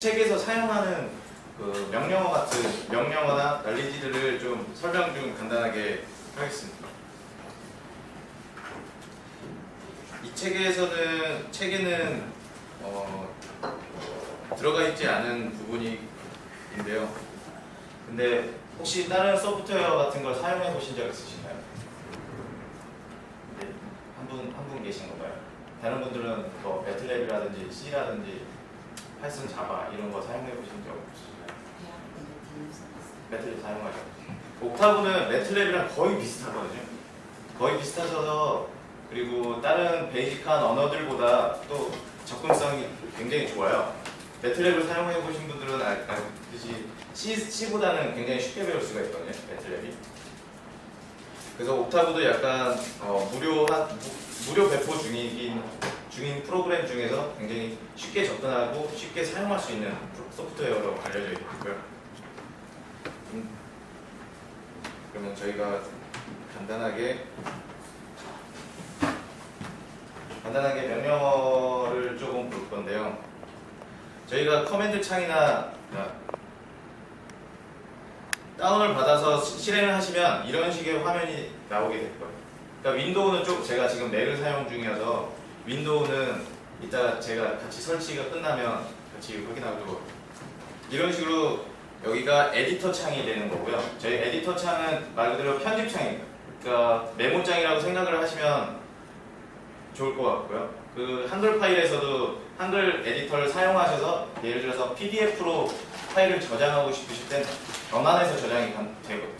책에서 사용하는 그 명령어 같은 명령어나 난리지들을 좀 설명 좀 간단하게 하겠습니다. 이 책에는 들어가 있지 않은 부분인데요. 근데 혹시 다른 소프트웨어 같은 걸 사용해 보신 적 있으신가요? 네, 한 분 계신 건가요? 다른 분들은 뭐 매틀랩이라든지 C라든지 파이썬, 자바 이런 거 사용해 보신 적 없으신가요? 매틀랩 사용하죠. 옥타브는 매틀랩이랑 거의 비슷하거든요. 거의 비슷하셔서 그리고 다른 베이직한 언어들보다 또 접근성이 굉장히 좋아요. 매틀랩을 사용해 보신 분들은 알듯이 C보다는 굉장히 쉽게 배울 수가 있거든요. 매틀랩이. 그래서 옥타브도 약간 무료 배포 중인 프로그램 중에서 굉장히 쉽게 접근하고 쉽게 사용할 수 있는 소프트웨어로 알려져 있고요. 그러면 저희가 간단하게 명령어를 조금 볼 건데요. 저희가 커맨드 창이나 다운을 받아서 실행을 하시면 이런 식의 화면이 나오게 될 거예요. 그러니까 윈도우는 좀 제가 지금 맥을 사용 중이어서 윈도우는 이따 제가 같이 설치가 끝나면 같이 확인하도록 이런 식으로 여기가 에디터 창이 되는 거고요. 저희 에디터 창은 말 그대로 편집 창입니다. 그러니까 메모장이라고 생각을 하시면 좋을 것 같고요. 그 한글 파일에서도 한글 에디터를 사용하셔서 예를 들어서 PDF로 파일을 저장하고 싶으실 땐 변환해서 저장이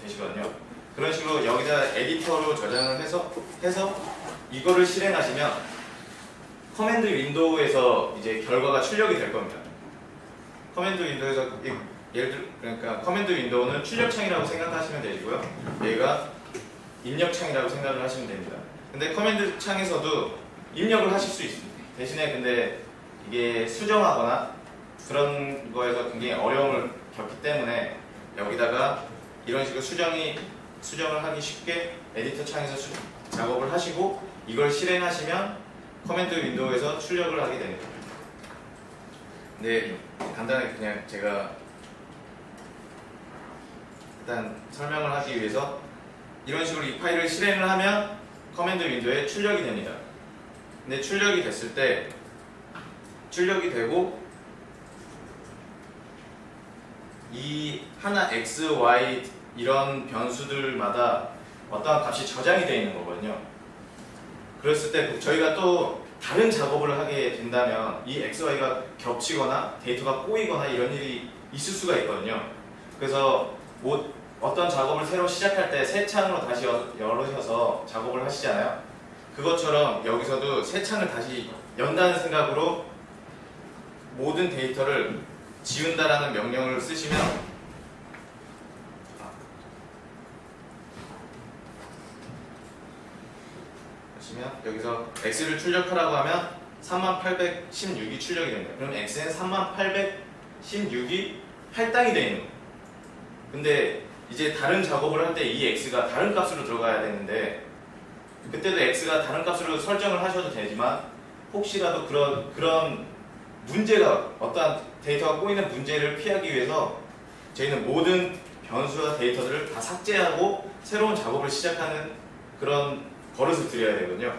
되시거든요. 그런 식으로 여기다 에디터로 저장을 해서 이거를 실행하시면 커맨드 윈도우에서 이제 결과가 출력이 될 겁니다. 커맨드 윈도우에서 그러니까 커맨드 윈도우는 출력창이라고 생각하시면 되시고요. 얘가 입력창이라고 생각을 하시면 됩니다. 근데 커맨드 창에서도 입력을 하실 수 있습니다. 대신에 근데 이게 수정하거나 그런 거에서 굉장히 어려움을 겪기 때문에 여기다가 이런 식으로 수정을 하기 쉽게 에디터 창에서 작업을 하시고 이걸 실행하시면 커맨드 윈도우에서 출력을 하게 됩니다. 근데 간단하게 그냥 제가 일단 설명을 하기 위해서 이런 식으로 이 파일을 실행을 하면 커맨드 윈도우에 출력이 됩니다. 근데 출력이 됐을 때 출력이 되고 이 하나 x, y 이런 변수들마다 어떠한 값이 저장이 되어 있는 거거든요. 그랬을 때 저희가 또 다른 작업을 하게 된다면 이 x, y가 겹치거나 데이터가 꼬이거나 이런 일이 있을 수가 있거든요. 그래서 어떤 작업을 새로 시작할 때 새 창으로 다시 열으셔서 작업을 하시잖아요. 그것처럼 여기서도 새 창을 다시 연다는 생각으로 모든 데이터를 지운다라는 명령을 쓰시면 여기서 x를 출력하라고 하면 3816이 출력이 됩니다. 그럼 x는 3816이 할당이 되어 있는 거예요. 근데 이제 다른 작업을 할 때 이 x가 다른 값으로 들어가야 되는데 그때도 x가 다른 값으로 설정을 하셔도 되지만 혹시라도 그런 문제가 어떠한 데이터가 꼬이는 문제를 피하기 위해서 저희는 모든 변수와 데이터들을 다 삭제하고 새로운 작업을 시작하는 그런 버릇을 들여야 되거든요.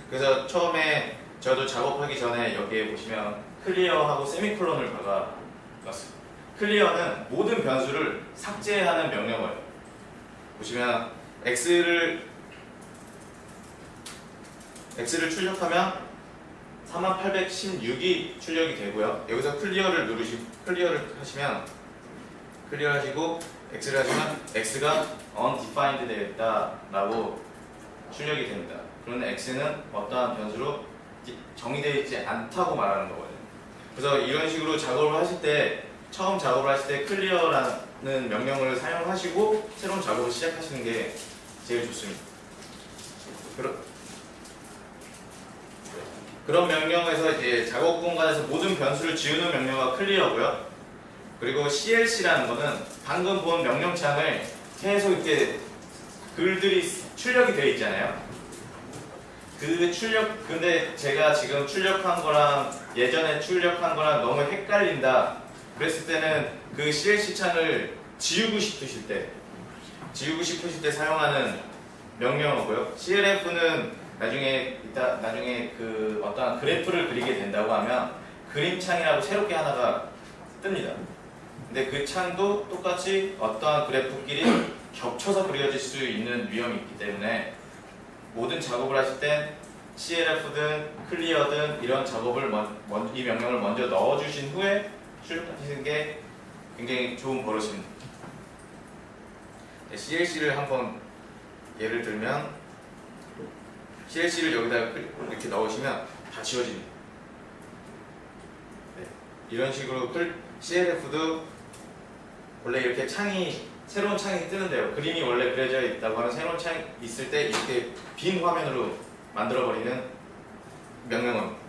그래서 처음에 저도 작업하기 전에 여기에 보시면 클리어하고 세미콜론을 박아놨습니다. 클리어는 모든 변수를 삭제하는 명령어예요. 보시면 x를 출력하면 3816이 출력이 되고요. 여기서 클리어를 하시면 클리어하시고 x를 하시면 x가 undefined 되어 있다라고 출력이 됩니다. 그러면 x는 어떠한 변수로 정의되어 있지 않다고 말하는 거거든요. 그래서 이런 식으로 처음 작업을 하실 때 클리어라는 명령을 사용하시고 새로운 작업을 시작하시는 게 제일 좋습니다. 그런 명령에서 이제 작업 공간에서 모든 변수를 지우는 명령어가 클리어고요. 그리고 CLC라는 거는 방금 본 명령창을 계속 이렇게 글들이 출력이 되어 있잖아요. 근데 제가 지금 출력한 거랑 예전에 출력한 거랑 너무 헷갈린다 그랬을 때는 그 CLC 창을 지우고 싶으실 때 사용하는 명령어고요. CLF는 나중에 그 어떤 그래프를 그리게 된다고 하면 그림창이라고 새롭게 하나가 뜹니다. 근데 그 창도 똑같이 어떠한 그래프끼리 겹쳐서 그려질 수 있는 위험이 있기 때문에 모든 작업을 하실 땐 CLF든 클리어든 이런 작업을 이 명령을 먼저 넣어주신 후에 출력하시는 게 굉장히 좋은 버릇입니다. CLC를 한번 예를 들면 CLC를 여기다가 이렇게 넣으시면 다 지워집니다. 네. 이런 식으로 CLF도 원래 이렇게 새로운 창이 뜨는데요. 그림이 원래 그려져 있다고 하는 새로운 창이 있을 때 이렇게 빈 화면으로 만들어버리는 명령어입니다.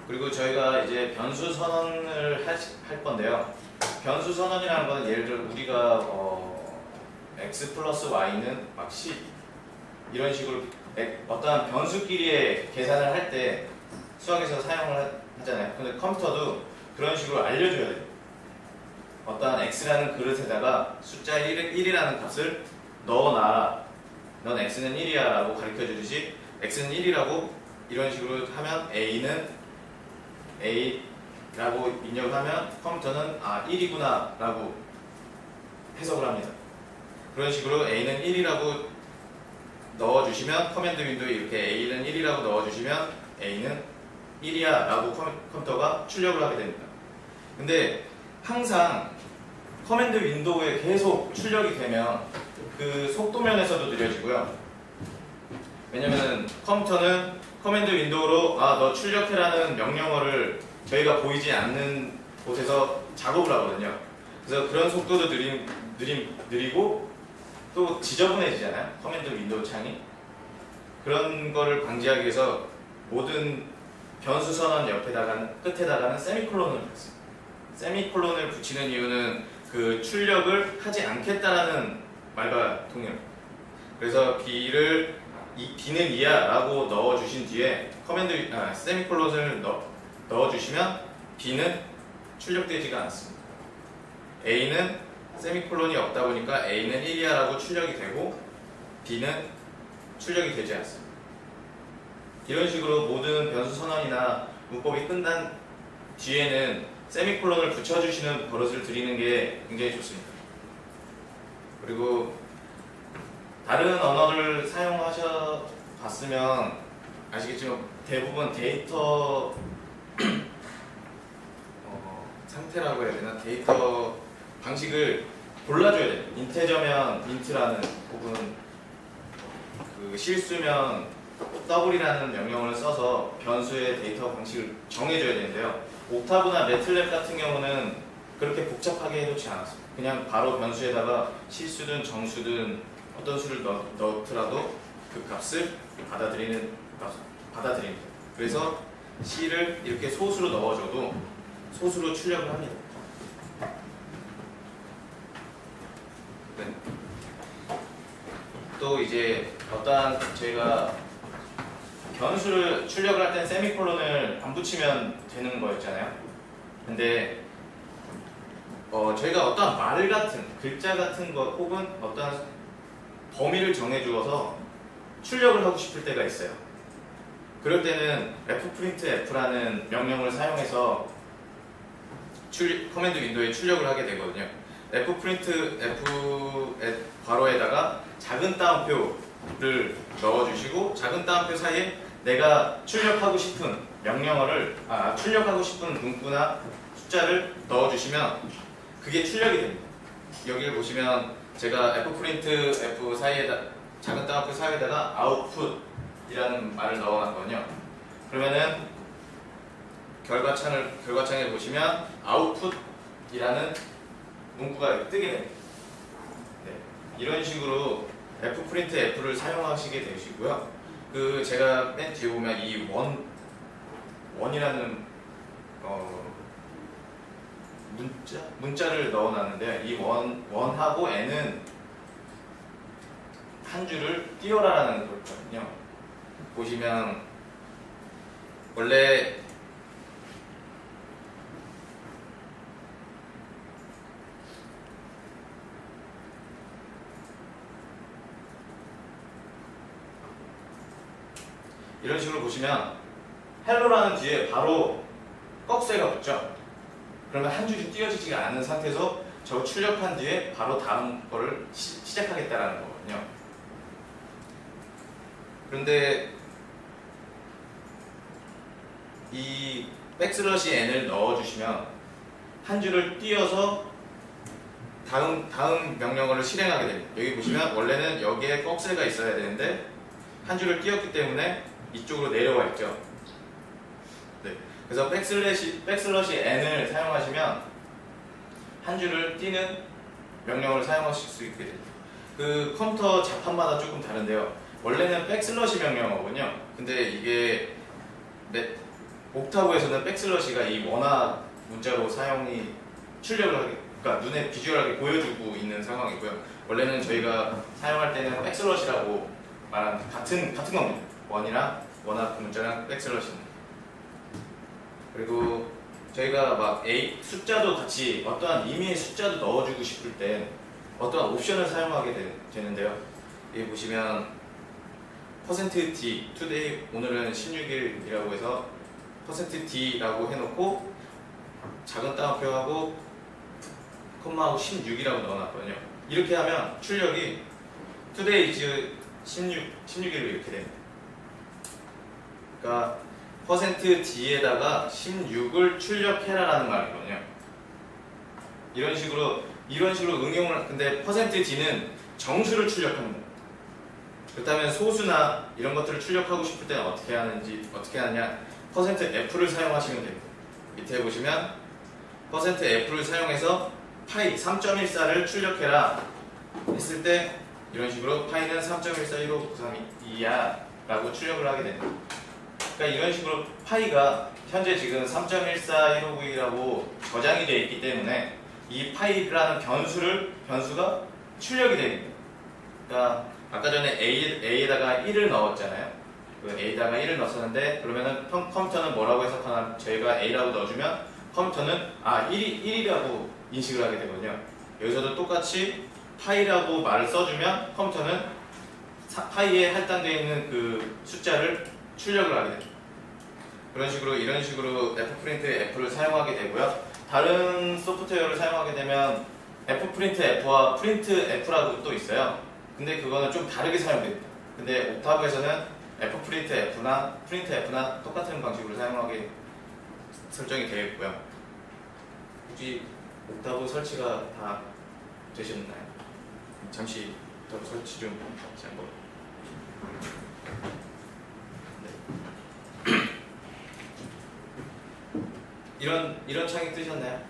그리고 저희가 이제 변수 선언을 할 건데요. 변수 선언이라는 건 예를 들어 우리가 x 플러스 y는 막 10 이런 식으로 어떠한 변수끼리의 계산을 할 때 수학에서 사용을 하잖아요. 근데 컴퓨터도 그런 식으로 알려줘야 돼요. 어떠한 x라는 그릇에다가 숫자 1이라는 값을 넣어놔라. 넌 x는 1이야 라고 가르쳐 주듯이 x는 1이라고 이런 식으로 하면 a는 A라고 입력을 하면 컴퓨터는 1이구나 라고 해석을 합니다. 그런 식으로 A는 1이라고 넣어주시면 커맨드 윈도에 이렇게 A는 1이라고 넣어주시면 A는 1이야 라고 컴퓨터가 출력을 하게 됩니다. 근데 항상 커맨드 윈도우에 계속 출력이 되면 그 속도면에서도 느려지고요. 왜냐면 컴퓨터는 커맨드 윈도우로 너 출력해라는 명령어를 저희가 보이지 않는 곳에서 작업을 하거든요. 그래서 그런 속도도 느리고 또 지저분해지잖아요. 커맨드 윈도우 창이. 그런 거를 방지하기 위해서 모든 변수 선언 끝에다가는 세미콜론을 붙였어요. 세미콜론을 붙이는 이유는 그 출력을 하지 않겠다라는 말과 동일합니다. 그래서 B는 2야 라고 넣어주신 뒤에 세미콜론을 넣어주시면 B는 출력되지가 않습니다. A는 세미콜론이 없다 보니까 A는 1이야 라고 출력이 되고 B는 출력이 되지 않습니다. 이런 식으로 모든 변수 선언이나 문법이 끝난 뒤에는 세미콜론을 붙여주시는 버릇을 들이는 게 굉장히 좋습니다. 그리고 다른 언어를 사용하셔 봤으면 아시겠지만 대부분 데이터 상태라고 해야 되나? 데이터 방식을 골라줘야 돼요. 인테저면 인트라는 혹은 그 실수면 더블이라는 명령어를 써서 변수의 데이터 방식을 정해줘야 되는데요. 옥타브나 매틀랩 같은 경우는 그렇게 복잡하게 해놓지 않았습니다. 그냥 바로 변수에다가 실수든 정수든 어떤 수를 넣더라도 그 값을 받아들입니다. 그래서 C를 이렇게 소수로 넣어줘도 소수로 출력을 합니다. 네. 또 이제 어떠한 저희가 변수를 출력을 할 땐 세미콜론을 안 붙이면 되는 거였잖아요. 근데 저희가 어떠한 말 같은 글자 같은 것 혹은 어떠한 범위를 정해주어서 출력을 하고 싶을 때가 있어요. 그럴 때는 fprintf라는 명령을 사용해서 커맨드 윈도우에 출력을 하게 되거든요. fprintf 괄호에다가 작은 따옴표를 넣어주시고 작은 따옴표 사이에 내가 출력하고 싶은 명령어를 출력하고 싶은 문구나 숫자를 넣어주시면 그게 출력이 됩니다. 여기를 보시면 제가 fprintf 사이에다 작은 따옴표 사이에다가 output이라는 말을 넣어놨거든요. 그러면은 결과창에 보시면 output이라는 문구가 뜨게 됩니다. 네. 이런 식으로 fprintf를 사용하시게 되시고요. 제가 맨 뒤에 보면 이 원이라는 문자를 넣어놨는데 이 원하고 n은 한 줄을 띄워라라는 거거든요. 보시면 원래 이런 식으로 보시면 헬로라는 뒤에 바로 꺽쇠가 붙죠. 그러면 한 줄이 띄어지지가 않은 상태에서 저 출력한 뒤에 바로 다음 거를 시작하겠다라는 거거든요. 그런데 이 백슬러시 n을 넣어주시면 한 줄을 띄어서 다음 명령어를 실행하게 됩니다. 여기 보시면 원래는 여기에 꺽쇠가 있어야 되는데 한 줄을 띄었기 때문에 이쪽으로 내려와 있죠. 네. 그래서 백슬러시 n을 사용하시면 한 줄을 띄는 명령어를 사용하실 수 있게 됩니다. 그 컴퓨터 자판마다 조금 다른데요. 원래는 백슬러시 명령어군요. 근데 이게 옥타브에서는 백슬러시가 이 원화 문자로 사용이 출력을 하게, 그러니까 눈에 비주얼하게 보여주고 있는 상황이고요. 원래는 저희가 사용할 때는 백슬러시라고 말하는 같은 겁니다. 원이랑 원화 문자랑 백슬러시는. 그리고 저희가 막 숫자도 같이 어떠한 의미의 숫자도 넣어주고 싶을 때 어떠한 옵션을 사용하게 되는데요. 여기 보시면 %d, today, 오늘은 16일이라고 해서 %d라고 해놓고 작은 따옴표하고 콤마하고 16이라고 넣어놨거든요. 이렇게 하면 출력이 today is 16일로 이렇게 됩니다. 그러니까 %d에다가 16을 출력해라라는 말이거든요. 이런 식으로 응용을, 근데 %d는 정수를 출력하는 거예요. 그렇다면 소수나 이런 것들을 출력하고 싶을 때는 어떻게 하느냐, %f를 사용하시면 됩니다. 밑에 보시면 %f를 사용해서 파이 3.14를 출력해라 했을 때 이런 식으로 파이는 3.141593이야 라고 출력을 하게 됩니다. 그러니까 이런 식으로 파이가 현재 지금 3.141592라고 저장이 되어 있기 때문에 이 파이라는 변수가 출력이 됩니다. 그러니까 아까 전에 A에다가 1을 넣었잖아요. 그 A에다가 1을 넣었었는데 그러면은 컴퓨터는 뭐라고 해석하나, 저희가 A라고 넣어주면 컴퓨터는 1이라고 인식을 하게 되거든요. 여기서도 똑같이 파이라고 말을 써주면 컴퓨터는 파이에 할당되어 있는 그 숫자를 출력을 하게 됩니다. 이런 식으로 fprint f를 사용하게 되고요. 다른 소프트웨어를 사용하게 되면 fprint f와 print f라고 또 있어요. 근데 그거는 좀 다르게 사용됩니다. 근데 옥타브에서는 fprint f나 print f나 똑같은 방식으로 사용하게 설정이 되어 있고요. 혹시 옥타브 설치가 다 되셨나요? 잠시 옥타브 설치 좀 다시 한번. 네. 이런 창이 뜨셨나요?